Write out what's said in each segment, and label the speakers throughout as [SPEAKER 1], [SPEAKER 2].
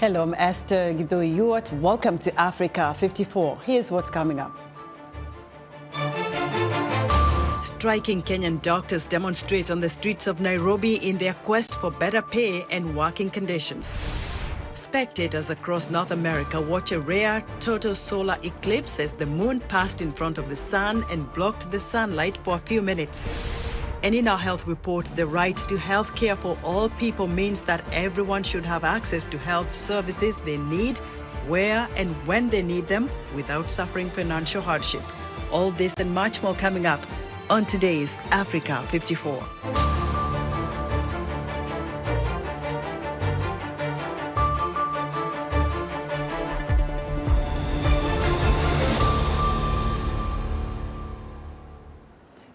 [SPEAKER 1] Hello, I'm Esther Gidhui-Yuat. Welcome to Africa 54. Here's what's coming up. Striking Kenyan doctors demonstrate on the streets of Nairobi in their quest for better pay and working conditions. Spectators across North America watch a rare total solar eclipse as the moon passed in front of the sun and blocked the sunlight for a few minutes. And in our health report, the right to health care for all people means that everyone should have access to health services they need, where and when they need them, without suffering financial hardship. All this and much more coming up on today's Africa 54.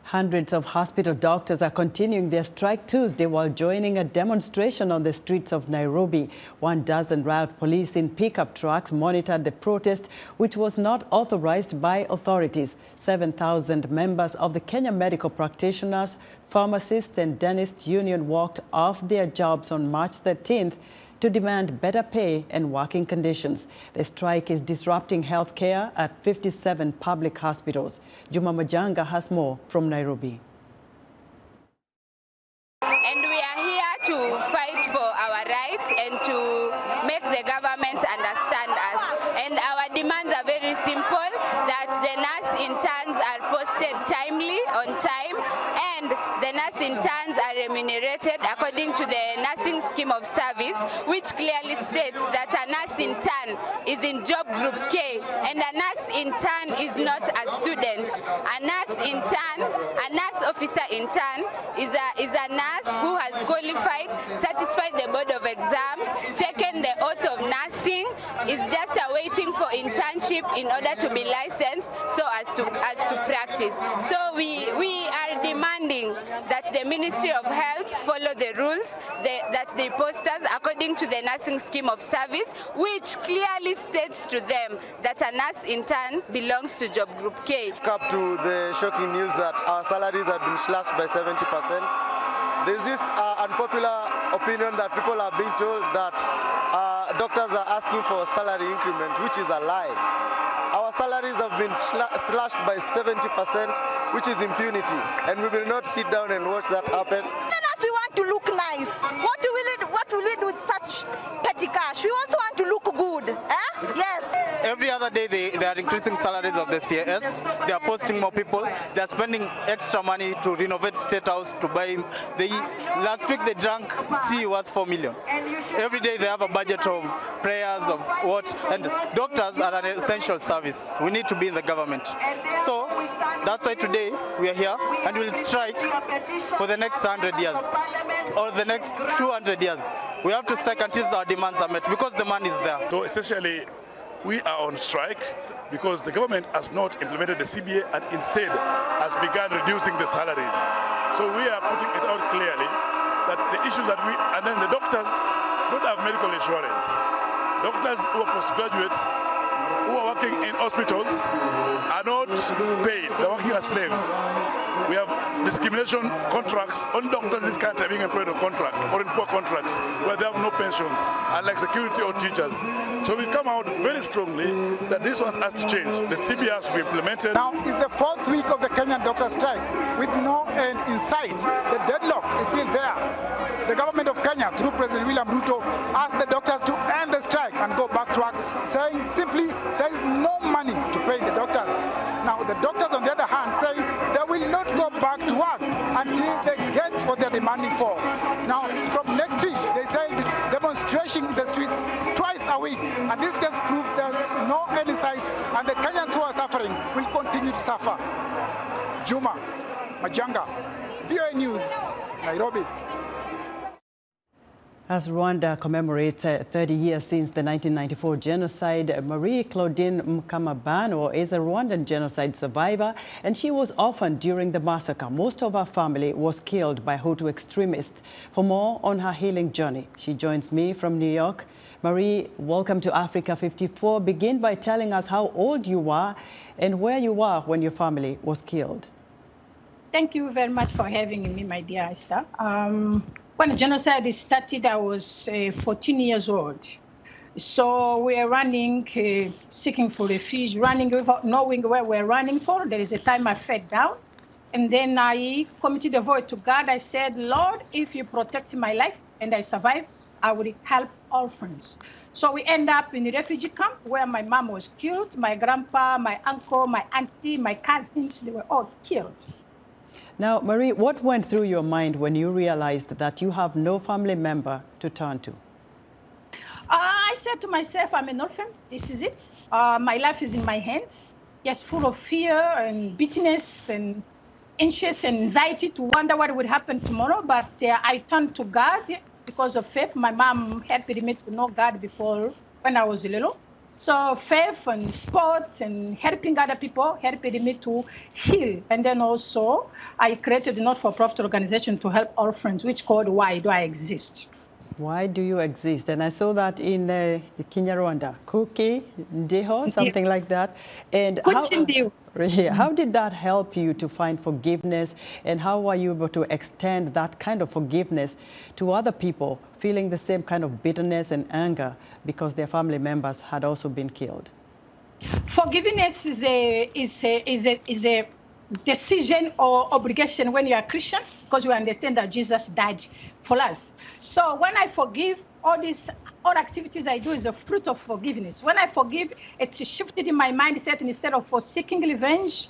[SPEAKER 1] Hundreds of hospital doctors are continuing their strike Tuesday while joining a demonstration on the streets of Nairobi. 12 riot police in pickup trucks monitored the protest, which was not authorized by authorities. 7,000 members of the Kenya Medical Practitioners, Pharmacists and Dentists Union walked off their jobs on March 13th to demand better pay and working conditions. The strike is disrupting health care at 57 public hospitals. Juma Majanga has more from Nairobi.
[SPEAKER 2] And we are here to fight for our rights and to make the government understand us. And our demands are very simple, that the nurse interns are posted timely, on time, and the nurse interns are remunerated according to the nursing scheme of service, which clearly states that a nurse intern is in job group K, and a nurse intern is not a student. A nurse intern, a nurse officer intern, is a nurse who has qualified, satisfied the board of exams, taken the oath of nursing, is just awaiting for internship in order to be licensed so as to practice. So we are demanding that the Ministry of Health follow the rules, that they post us according to the nursing scheme of service, which clearly states to them that a nurse intern belongs to job group K.
[SPEAKER 3] Up to the shocking news that our salaries have been slashed by 70%. There's this unpopular opinion that people are being told that doctors are asking for a salary increment, which is a lie. Our salaries have been slashed by 70%, which is impunity, and we will not sit down and watch that happen.
[SPEAKER 4] We want to look nice. What will we do with such petty cash? We also want to look good. Eh? Yes.
[SPEAKER 5] Every other day they are increasing salaries of the CAS. They are posting more people. They are spending extra money to renovate State House, to buy. Last week they drank tea worth 4 million. Every day they have a budget of prayers, of what, and doctors are an essential service. We need to be in the government. So that's why today we are here and we'll strike for the next 100 years or the next 200 years. We have to strike until our demands are met because the money is there.
[SPEAKER 6] So essentially, we are on strike because the government has not implemented the CBA and instead has begun reducing the salaries. So we are putting it out clearly that the issues that and then the doctors don't have medical insurance. Doctors who are postgraduates, who are working in hospitals, are not paid. They're working as slaves. We have discrimination contracts. Only doctors in this country are being employed on contract or in poor contracts where they have no pensions, unlike security or teachers. So we come out very strongly that this one has to change. The CBA has to be implemented.
[SPEAKER 7] Now is the 4th week of the Kenyan doctor strikes with no end in sight. The deadlock is still there. The government of Kenya, through President William Ruto, asked the doctors to end the strike and go back to work, saying simply there is no money to pay the doctors. Now the doctors, on the other hand, say they will not go back to work until they get what they're demanding for. Now from next week, they say the demonstration in the streets twice a week, and this just proves there's no end in sight, and the Kenyans who are suffering will continue to suffer. Juma Majanga, VOA News, Nairobi.
[SPEAKER 1] As Rwanda commemorates 30 years since the 1994 genocide, Marie-Claudine Mukamabano is a Rwandan genocide survivor, and she was orphaned during the massacre. Most of her family was killed by Hutu extremists. For more on her healing journey, she joins me from New York. Marie, welcome to Africa 54. Begin by telling us how old you were and where you were when your family was killed.
[SPEAKER 8] Thank you very much for having me, my dear Esther. When the genocide started, I was 14 years old. So we are running, seeking for refuge, running without knowing where we're running for. There is a time I fell down. And then I committed a vow to God. I said, Lord, if you protect my life and I survive, I will help orphans. So we end up in a refugee camp where my mom was killed, my grandpa, my uncle, my auntie, my cousins, they were all killed.
[SPEAKER 1] Now, Marie, what went through your mind when you realized that you have no family member to turn to?
[SPEAKER 8] I said to myself, I'm an orphan. This is it. My life is in my hands. Yes, full of fear and bitterness and anxious and anxiety to wonder what would happen tomorrow. But I turned to God because of faith. My mom helped me to know God before when I was little. So faith and sports and helping other people helped me to heal. And then also I created a not-for-profit organization to help orphans, which called Why Do I Exist? Why do you exist? And I saw that in Kenya, Rwanda. Kuki, Ndeho, something like that. And how did that help you to find forgiveness? And how were you able to extend that kind of forgiveness to other people feeling the same kind of bitterness and anger because their family members had also been killed? Forgiveness is a decision or obligation when you are Christian, because you understand that Jesus died for us. So when I forgive, all activities I do is a fruit of forgiveness. When I forgive, it shifted in my mindset, and instead of seeking revenge,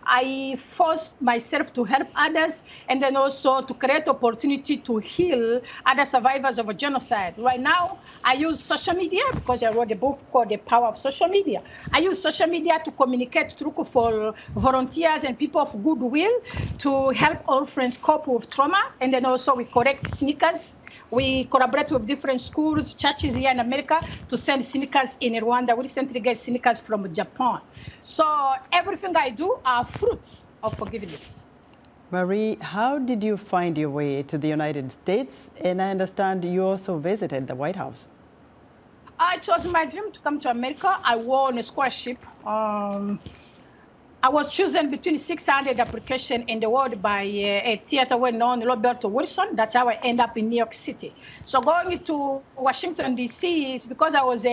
[SPEAKER 8] I forced myself to help others and then also to create opportunity to heal other survivors of a genocide. Right now, I use social media because I wrote a book called The Power of Social Media. I use social media to communicate through for volunteers and people of goodwill to help orphans cope with trauma. And then also we correct sneakers. We collaborate with different schools, churches here in America to send sneakers in Rwanda. We recently get sneakers from Japan. So everything I do are fruits of forgiveness. Marie, how did you find your way to the United States? And I understand you also visited the White House. It was my dream to come to America. I won a scholarship. I was chosen between 600 applications in the world by a theater well-known, Roberto Wilson. That's how I end up in New York City. So going to Washington, D.C. is because I was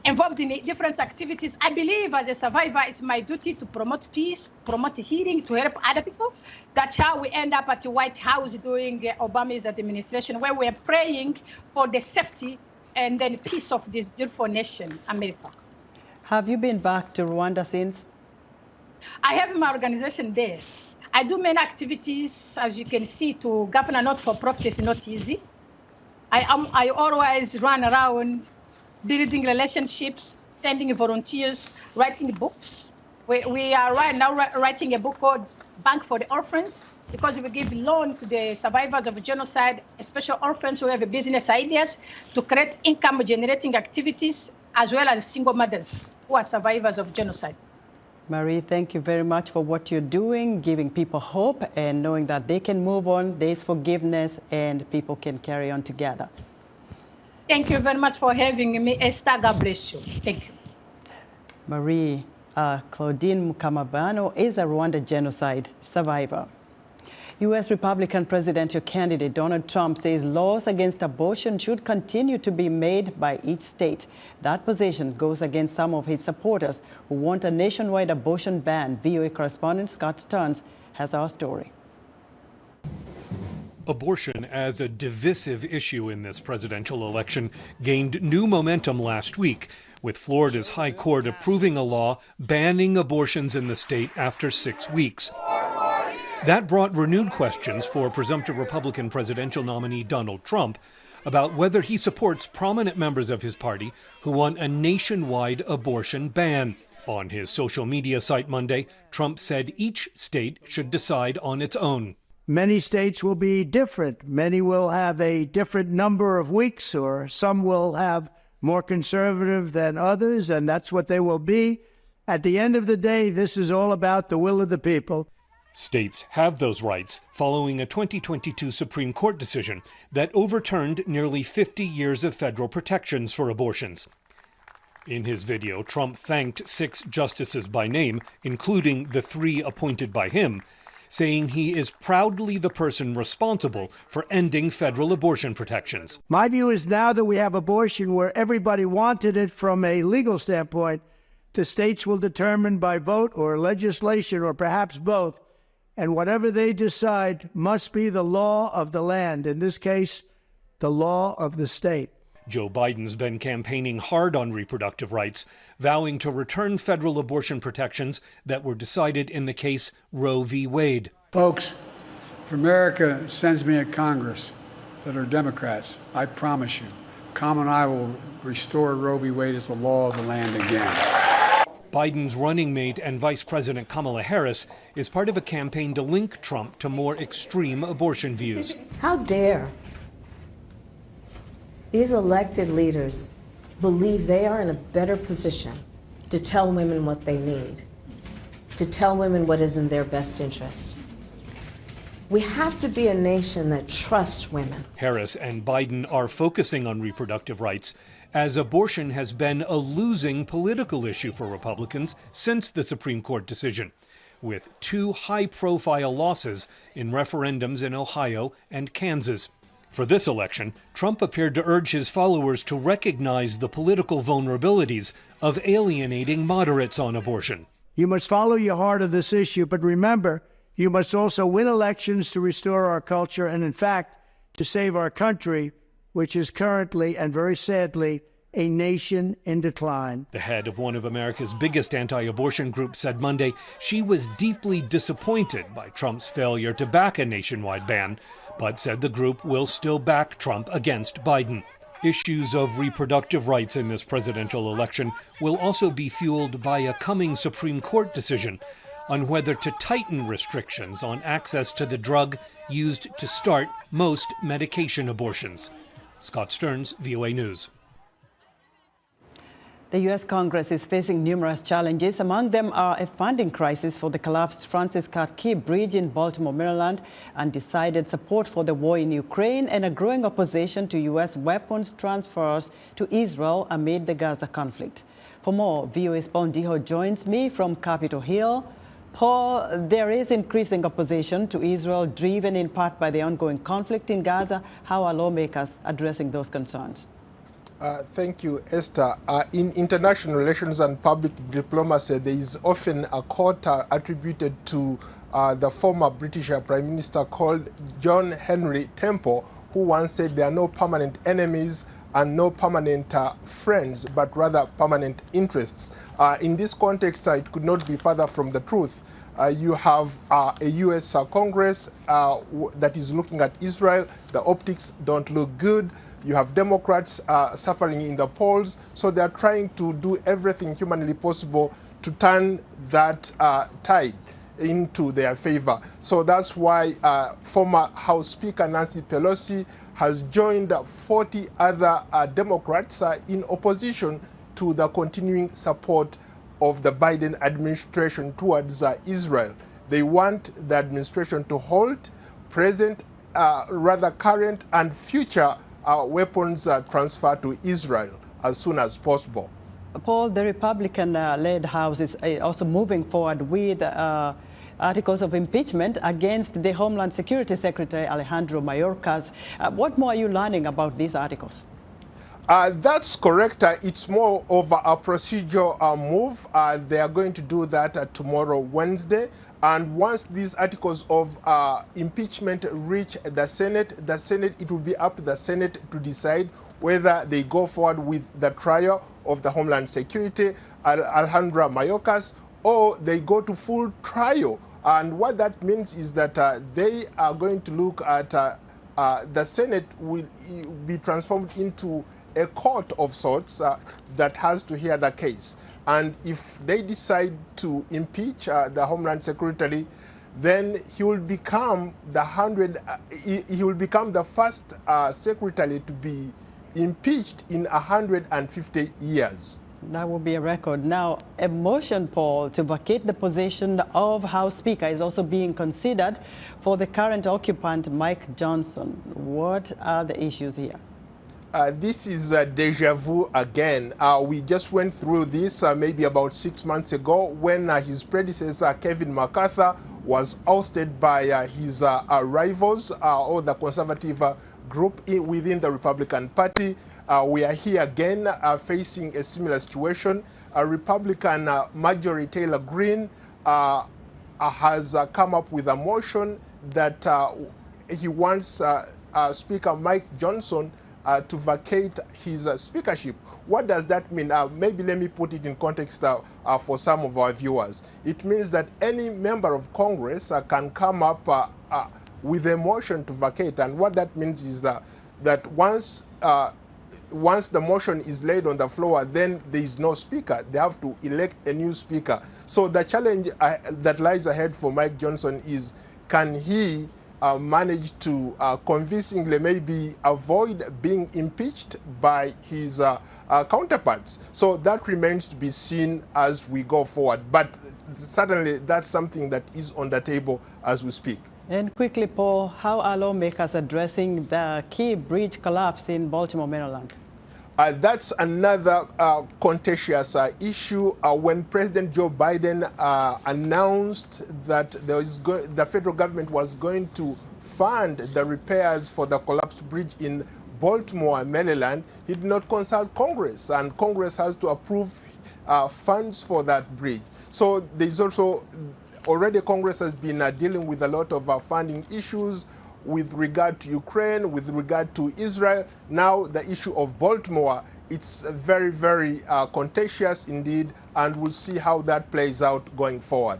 [SPEAKER 8] involved in different activities. I believe as a survivor, it's my duty to promote peace, promote healing, to help other people. That's how we end up at the White House during Obama's administration, where we're praying for the safety and then peace of this beautiful nation, America. Have you been back to Rwanda since? I have my organization there. I do many activities, as you can see, to govern a not-for-profit is not easy. I always run around building relationships, sending volunteers, writing books. We are right now writing a book called Bank for the Orphans, because we give loan to the survivors of genocide, especially orphans who have business ideas, to create income-generating activities, as well as single mothers who are survivors of genocide. Marie, thank you very much for what you're doing, giving people hope and knowing that they can move on, there's forgiveness, and people can carry on together. Thank you very much for having me, Esther. God bless you. Thank you. Marie Claudine Mukamabano is a Rwanda genocide survivor. U.S. Republican presidential candidate Donald Trump says laws against abortion should continue to be made by each state. That position goes against some of his supporters who want a nationwide abortion ban. VOA correspondent Scott Stearns has our story.
[SPEAKER 9] Abortion as a divisive issue in this presidential election gained new momentum last week, with Florida's High Court approving a law banning abortions in the state after 6 weeks. That brought renewed questions for presumptive Republican presidential nominee Donald Trump about whether he supports prominent members of his party who want a nationwide abortion ban. On his social media site Monday, Trump said each state should decide on its own.
[SPEAKER 10] Many states will be different. Many will have a different number of weeks, or some will have more conservative than others, and that's what they will be. At the end of the day, this is all about the will of the people.
[SPEAKER 9] States have those rights following a 2022 Supreme Court decision that overturned nearly 50 years of federal protections for abortions. In his video, Trump thanked 6 justices by name, including the 3 appointed by him, saying he is proudly the person responsible for ending federal abortion protections.
[SPEAKER 10] My view is now that we have abortion where everybody wanted it from a legal standpoint, the states will determine by vote or legislation or perhaps both, and whatever they decide must be the law of the land, in this case, the law of the state.
[SPEAKER 9] Joe Biden's been campaigning hard on reproductive rights, vowing to return federal abortion protections that were decided in the case Roe v. Wade.
[SPEAKER 11] Folks, if America sends me a Congress that are Democrats, I promise you, Tom and I will restore Roe v. Wade as the law of the land again.
[SPEAKER 9] Biden's running mate and Vice President Kamala Harris is part of a campaign to link Trump to more extreme abortion views.
[SPEAKER 12] How dare these elected leaders believe they are in a better position to tell women what they need, to tell women what is in their best interest. We have to be a nation that trusts women.
[SPEAKER 9] Harris and Biden are focusing on reproductive rights, as abortion has been a losing political issue for Republicans since the Supreme Court decision, with 2 high-profile losses in referendums in Ohio and Kansas. For this election, Trump appeared to urge his followers to recognize the political vulnerabilities of alienating moderates on abortion.
[SPEAKER 10] You must follow your heart of this issue, but remember, you must also win elections to restore our culture and, in fact, to save our country, which is currently, and very sadly, a nation in decline.
[SPEAKER 9] The head of one of America's biggest anti-abortion groups said Monday she was deeply disappointed by Trump's failure to back a nationwide ban, but said the group will still back Trump against Biden. Issues of reproductive rights in this presidential election will also be fueled by a coming Supreme Court decision on whether to tighten restrictions on access to the drug used to start most medication abortions. Scott Stearns, VOA News.
[SPEAKER 1] The U.S. Congress is facing numerous challenges. Among them are a funding crisis for the collapsed Francis Scott Key Bridge in Baltimore, Maryland, undecided support for the war in Ukraine, and a growing opposition to U.S. weapons transfers to Israel amid the Gaza conflict. For more, VOA's Paul Ndiho joins me from Capitol Hill. Paul, there is increasing opposition to Israel, driven in part by the ongoing conflict in Gaza. How are lawmakers addressing those concerns?
[SPEAKER 13] Thank you, Esther. In international relations and public diplomacy, there is often a quote attributed to the former British Prime Minister called John Henry Temple, who once said there are no permanent enemies and no permanent friends, but rather permanent interests. In this context, it could not be further from the truth. You have a U.S. Congress that is looking at Israel. The optics don't look good. You have Democrats suffering in the polls, so they're trying to do everything humanly possible to turn that tide into their favor. So that's why former House Speaker Nancy Pelosi has joined 40 other Democrats in opposition to the continuing support of the Biden administration towards Israel. They want the administration to halt present, current and future weapons transfer to Israel as soon as possible.
[SPEAKER 1] Paul, the Republican-led House is also moving forward with articles of impeachment against the Homeland Security Secretary Alejandro Mayorkas. What more are you learning about these articles?
[SPEAKER 13] That's correct. It's more of a procedural move. They are going to do that tomorrow, Wednesday. And once these articles of impeachment reach the Senate, it will be up to the Senate to decide whether they go forward with the trial of the Homeland Security, Alejandro Mayorkas, or they go to full trial. And what that means is that they are going to look at the Senate will be transformed into a court of sorts that has to hear the case. And if they decide to impeach the Homeland Secretary, then he will become the first secretary to be impeached in 150 years.
[SPEAKER 1] That will be a record. Now, a motion, Paul, to vacate the position of House Speaker is also being considered for the current occupant, Mike Johnson. What are the issues here?
[SPEAKER 13] This is deja vu again. We just went through this maybe about 6 months ago when his predecessor, Kevin McCarthy, was ousted by his rivals or the conservative group within the Republican Party. We are here again facing a similar situation. Republican Marjorie Taylor Greene has come up with a motion that he wants Speaker Mike Johnson to vacate his speakership. What does that mean? Maybe let me put it in context for some of our viewers. It means that any member of Congress can come up with a motion to vacate, and what that means is that once the motion is laid on the floor, then there is no speaker. They have to elect a new speaker. So the challenge that lies ahead for Mike Johnson is, can he manage to convincingly maybe avoid being impeached by his counterparts? So that remains to be seen as we go forward. But certainly that's something that is on the table as we speak.
[SPEAKER 14] And quickly, Paul, how are lawmakers addressing the key bridge collapse in Baltimore, Maryland?
[SPEAKER 13] That's another contentious issue. When President Joe Biden announced that the federal government was going to fund the repairs for the collapsed bridge in Baltimore, Maryland, he did not consult Congress, and Congress has to approve funds for that bridge. So there's also already Congress has been dealing with a lot of funding issues with regard to Ukraine, with regard to Israel. Now the issue of Baltimore, it's very, very contentious indeed, and we'll see how that plays out going forward.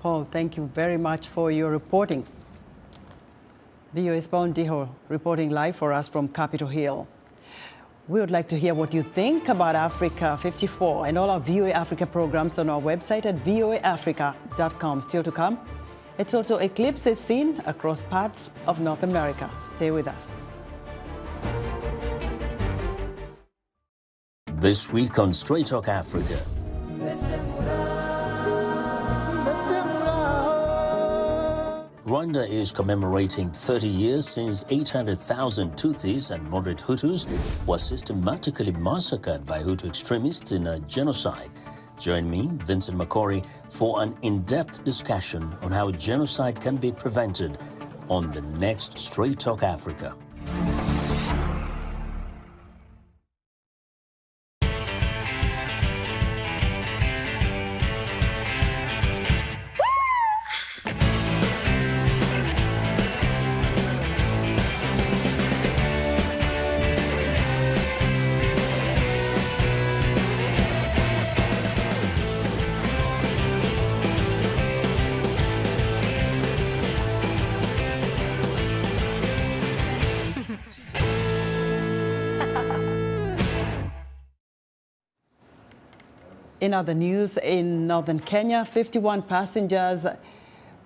[SPEAKER 14] Paul, thank you very much for your reporting. VOA's Paul Diho reporting live for us from Capitol Hill. We would like to hear what you think about Africa 54 and all our VOA Africa programs on our website at voaafrica.com. Still to come, a total eclipse is seen across parts of North America. Stay with us.
[SPEAKER 15] This week on Straight Talk Africa. Rwanda is commemorating 30 years since 800,000 Tutsis and moderate Hutus were systematically massacred by Hutu extremists in a genocide. Join me, Vincent Makori, for an in-depth discussion on how genocide can be prevented on the next Straight Talk Africa.
[SPEAKER 14] In other news, in northern Kenya, 51 passengers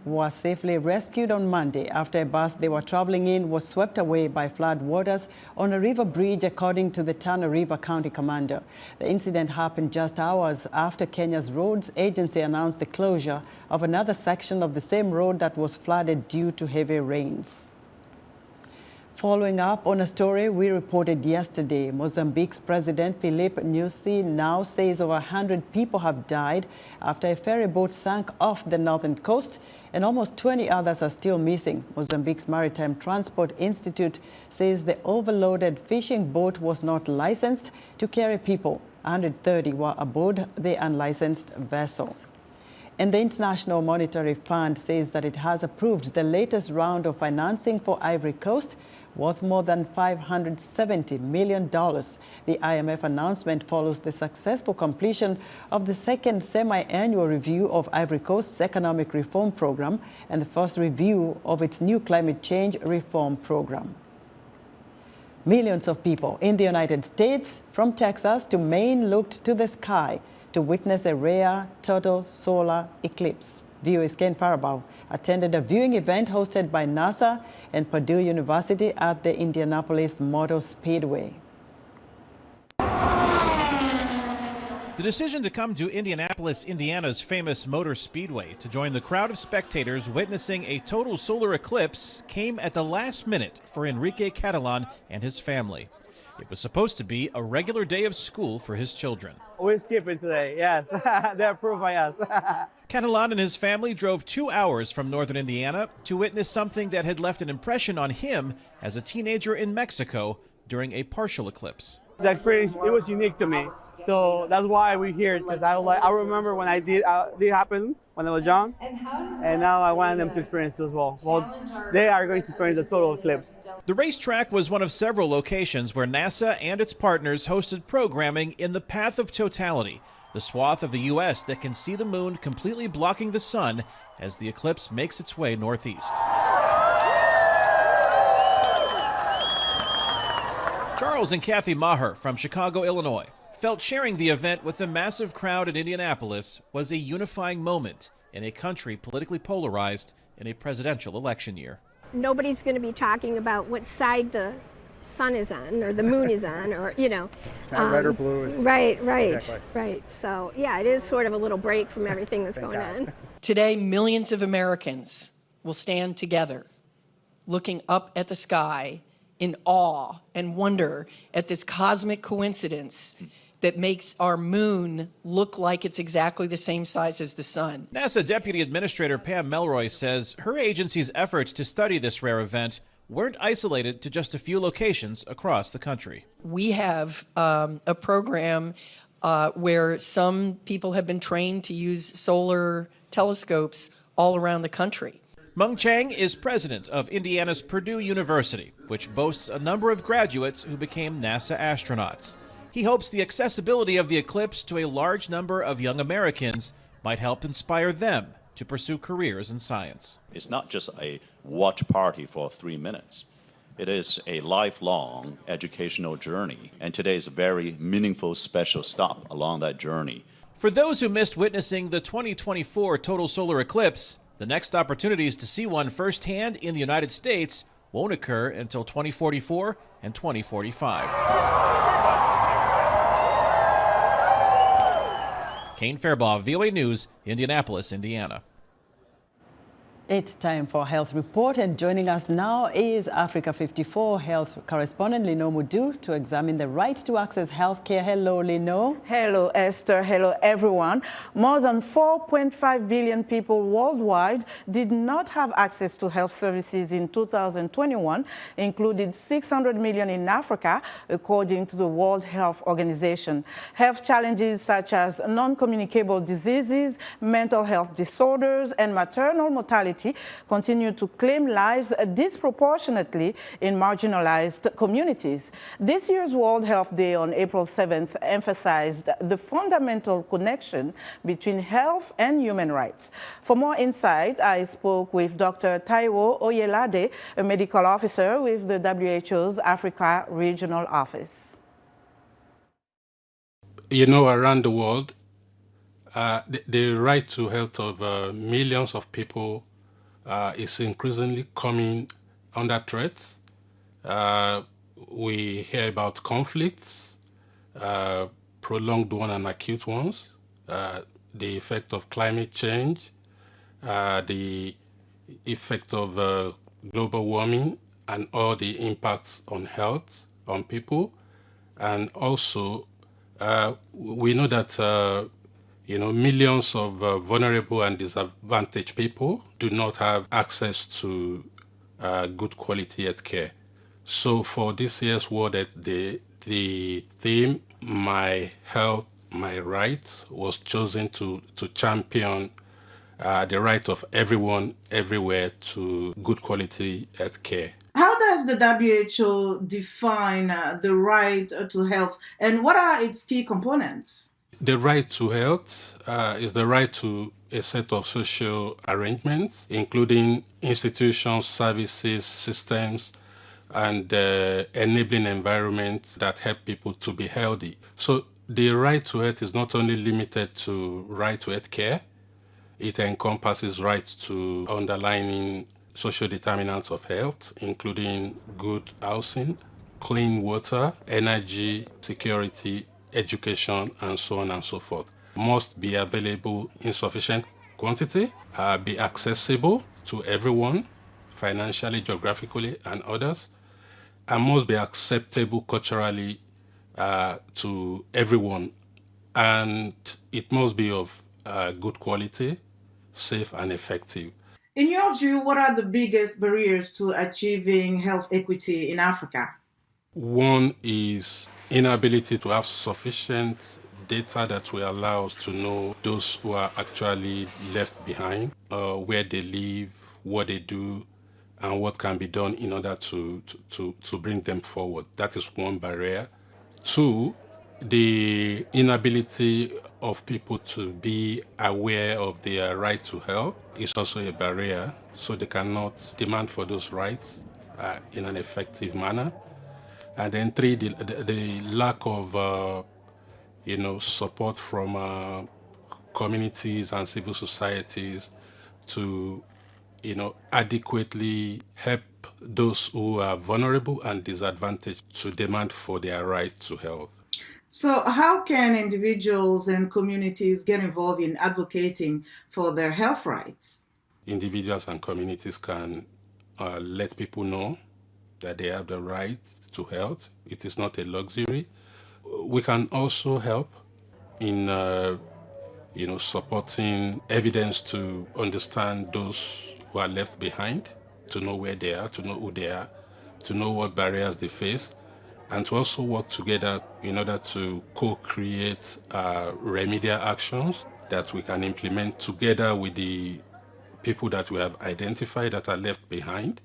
[SPEAKER 14] were safely rescued on Monday after a bus they were traveling in was swept away by flood waters on a river bridge, according to the Tana River County Commander. The incident happened just hours after Kenya's roads agency announced the closure of another section of the same road that was flooded due to heavy rains. Following up on a story we reported yesterday, Mozambique's President Filipe Nyusi now says over 100 people have died after a ferry boat sank off the northern coast, and almost 20 others are still missing. Mozambique's Maritime Transport Institute says the overloaded fishing boat was not licensed to carry people. 130 were aboard the unlicensed vessel. And the International Monetary Fund says that it has approved the latest round of financing for Ivory Coast, worth more than $570 million. The IMF announcement follows the successful completion of the second semi-annual review of Ivory Coast's economic reform program and the first review of its new climate change reform program. Millions of people in the United States, from Texas to Maine, looked to the sky to witness a rare total solar eclipse. VOA's Ken Farabaugh attended a viewing event hosted by NASA and Purdue University at the Indianapolis Motor Speedway.
[SPEAKER 16] The decision to come to Indianapolis, Indiana's famous Motor Speedway to join the crowd of spectators witnessing a total solar eclipse came at the last minute for Enrique Catalan and his family. It was supposed to be a regular day of school for his children.
[SPEAKER 17] We're skipping today, yes. They're approved by us.
[SPEAKER 16] Catalan and his family drove 2 hours from northern Indiana to witness something that had left an impression on him as a teenager in Mexico during a partial eclipse.
[SPEAKER 17] The experience, it was unique to me, so that's why we're here. Because I remember when I did happen when I was young, and now I want them to experience it as well. Well, they are going to experience the total eclipse.
[SPEAKER 16] The racetrack was one of several locations where NASA and its partners hosted programming in the path of totality, the swath of the U.S. that can see the moon completely blocking the sun as the eclipse makes its way northeast. Charles and Kathy Maher from Chicago, Illinois, felt sharing the event with a massive crowd in Indianapolis was a unifying moment in a country politically polarized in a presidential election year.
[SPEAKER 18] Nobody's going to be talking about what side the sun is on or the moon is on, or, you know.
[SPEAKER 19] It's not red or blue. It's
[SPEAKER 18] right.
[SPEAKER 19] Exactly.
[SPEAKER 18] Right. So, yeah, it is sort of a little break from everything that's going on.
[SPEAKER 20] Today, millions of Americans will stand together, looking up at the sky in awe and wonder at this cosmic coincidence that makes our moon look like it's exactly the same size as the sun.
[SPEAKER 16] NASA Deputy Administrator Pam Melroy says her agency's efforts to study this rare event weren't isolated to just a few locations across the country.
[SPEAKER 20] We have a program where some people have been trained to use solar telescopes all around the country.
[SPEAKER 16] Meng Chang is president of Indiana's Purdue University, which boasts a number of graduates who became NASA astronauts. He hopes the accessibility of the eclipse to a large number of young Americans might help inspire them to pursue careers in science.
[SPEAKER 21] It's not just a watch party for 3 minutes. It is a lifelong educational journey, and today is a very meaningful, special stop along that journey.
[SPEAKER 16] For those who missed witnessing the 2024 total solar eclipse, the next opportunities to see one firsthand in the United States won't occur until 2044 and 2045. Kane Fairbaugh, VOA News, Indianapolis, Indiana.
[SPEAKER 14] It's time for Health Report, and joining us now is Africa 54 health correspondent Lino Mudu to examine the right to access health care. Hello, Lino.
[SPEAKER 22] Hello, Esther. Hello, everyone. More than 4.5 billion people worldwide did not have access to health services in 2021, including 600 million in Africa, according to the World Health Organization. Health challenges such as non-communicable diseases, mental health disorders, and maternal mortality continue to claim lives disproportionately in marginalized communities. This year's World Health Day on April 7th emphasized the fundamental connection between health and human rights. For more insight, I spoke with Dr. Taiwo Oyelade, a medical officer with the WHO's Africa Regional Office.
[SPEAKER 23] You know, around the world, the right to health of millions of people is increasingly coming under threat. We hear about conflicts, prolonged ones and acute ones, the effect of climate change, the effect of global warming, and all the impacts on health, on people. And also, we know that millions of vulnerable and disadvantaged people do not have access to good quality health care. So for this year's World Health Day, the theme, My Health, My Right, was chosen to champion the right of everyone, everywhere, to good quality health care.
[SPEAKER 24] How does the WHO define the right to health, and what are its key components?
[SPEAKER 23] The right to health is the right to a set of social arrangements, including institutions, services, systems, and enabling environments that help people to be healthy. So the right to health is not only limited to right to health care, it encompasses rights to underlying social determinants of health, including good housing, clean water, energy, security, education, and so on and so forth. Must be available in sufficient quantity, be accessible to everyone, financially, geographically, and others, and must be acceptable culturally to everyone. And it must be of good quality, safe and effective.
[SPEAKER 24] In your view, what are the biggest barriers to achieving health equity in Africa?
[SPEAKER 23] One is inability to have sufficient data that will allow us to know those who are actually left behind, where they live, what they do, and what can be done in order to bring them forward. That is one barrier. Two, the inability of people to be aware of their right to health is also a barrier, so they cannot demand for those rights in an effective manner. And then three, the lack of support from communities and civil societies to adequately help those who are vulnerable and disadvantaged to demand for their right to health.
[SPEAKER 24] So how can individuals and communities get involved in advocating for their health rights?
[SPEAKER 23] Individuals and communities can let people know that they have the right to health. It is not a luxury. We can also help in supporting evidence to understand those who are left behind, to know where they are, to know who they are, to know what barriers they face, and to also work together in order to co-create remedial actions that we can implement together with the people that we have identified that are left behind.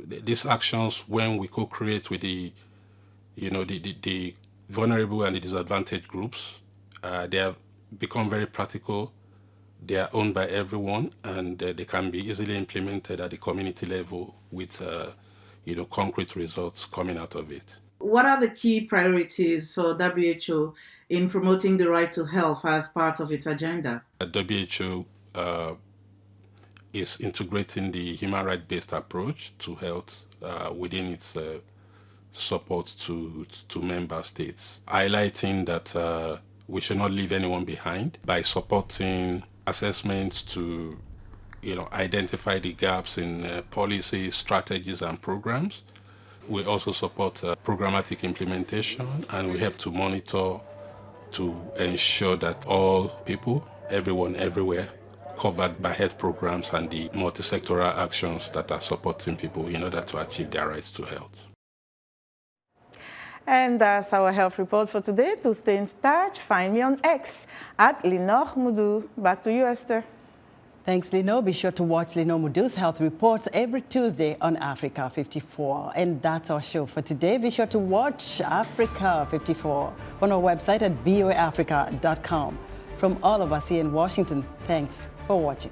[SPEAKER 23] These actions, when we co-create with the vulnerable and the disadvantaged groups, they have become very practical. They are owned by everyone, and they can be easily implemented at the community level with concrete results coming out of it.
[SPEAKER 24] What are the key priorities for WHO in promoting the right to health as part of its agenda?
[SPEAKER 23] WHO is integrating the human rights-based approach to health within its support to member states, highlighting that we should not leave anyone behind by supporting assessments to identify the gaps in policies, strategies, and programs. We also support programmatic implementation, and we have to monitor to ensure that all people, everyone, everywhere, covered by health programs and the multi-sectoral actions that are supporting people in order to achieve their rights to health.
[SPEAKER 22] And that's our health report for today. To stay in touch, find me on X at Lenore Moudou. Back to you, Esther.
[SPEAKER 14] Thanks, Lenore. Be sure to watch Lenore Moudou's health reports every Tuesday on Africa 54. And that's our show for today. Be sure to watch Africa 54 on our website at voaafrica.com. From all of us here in Washington, thanks for watching.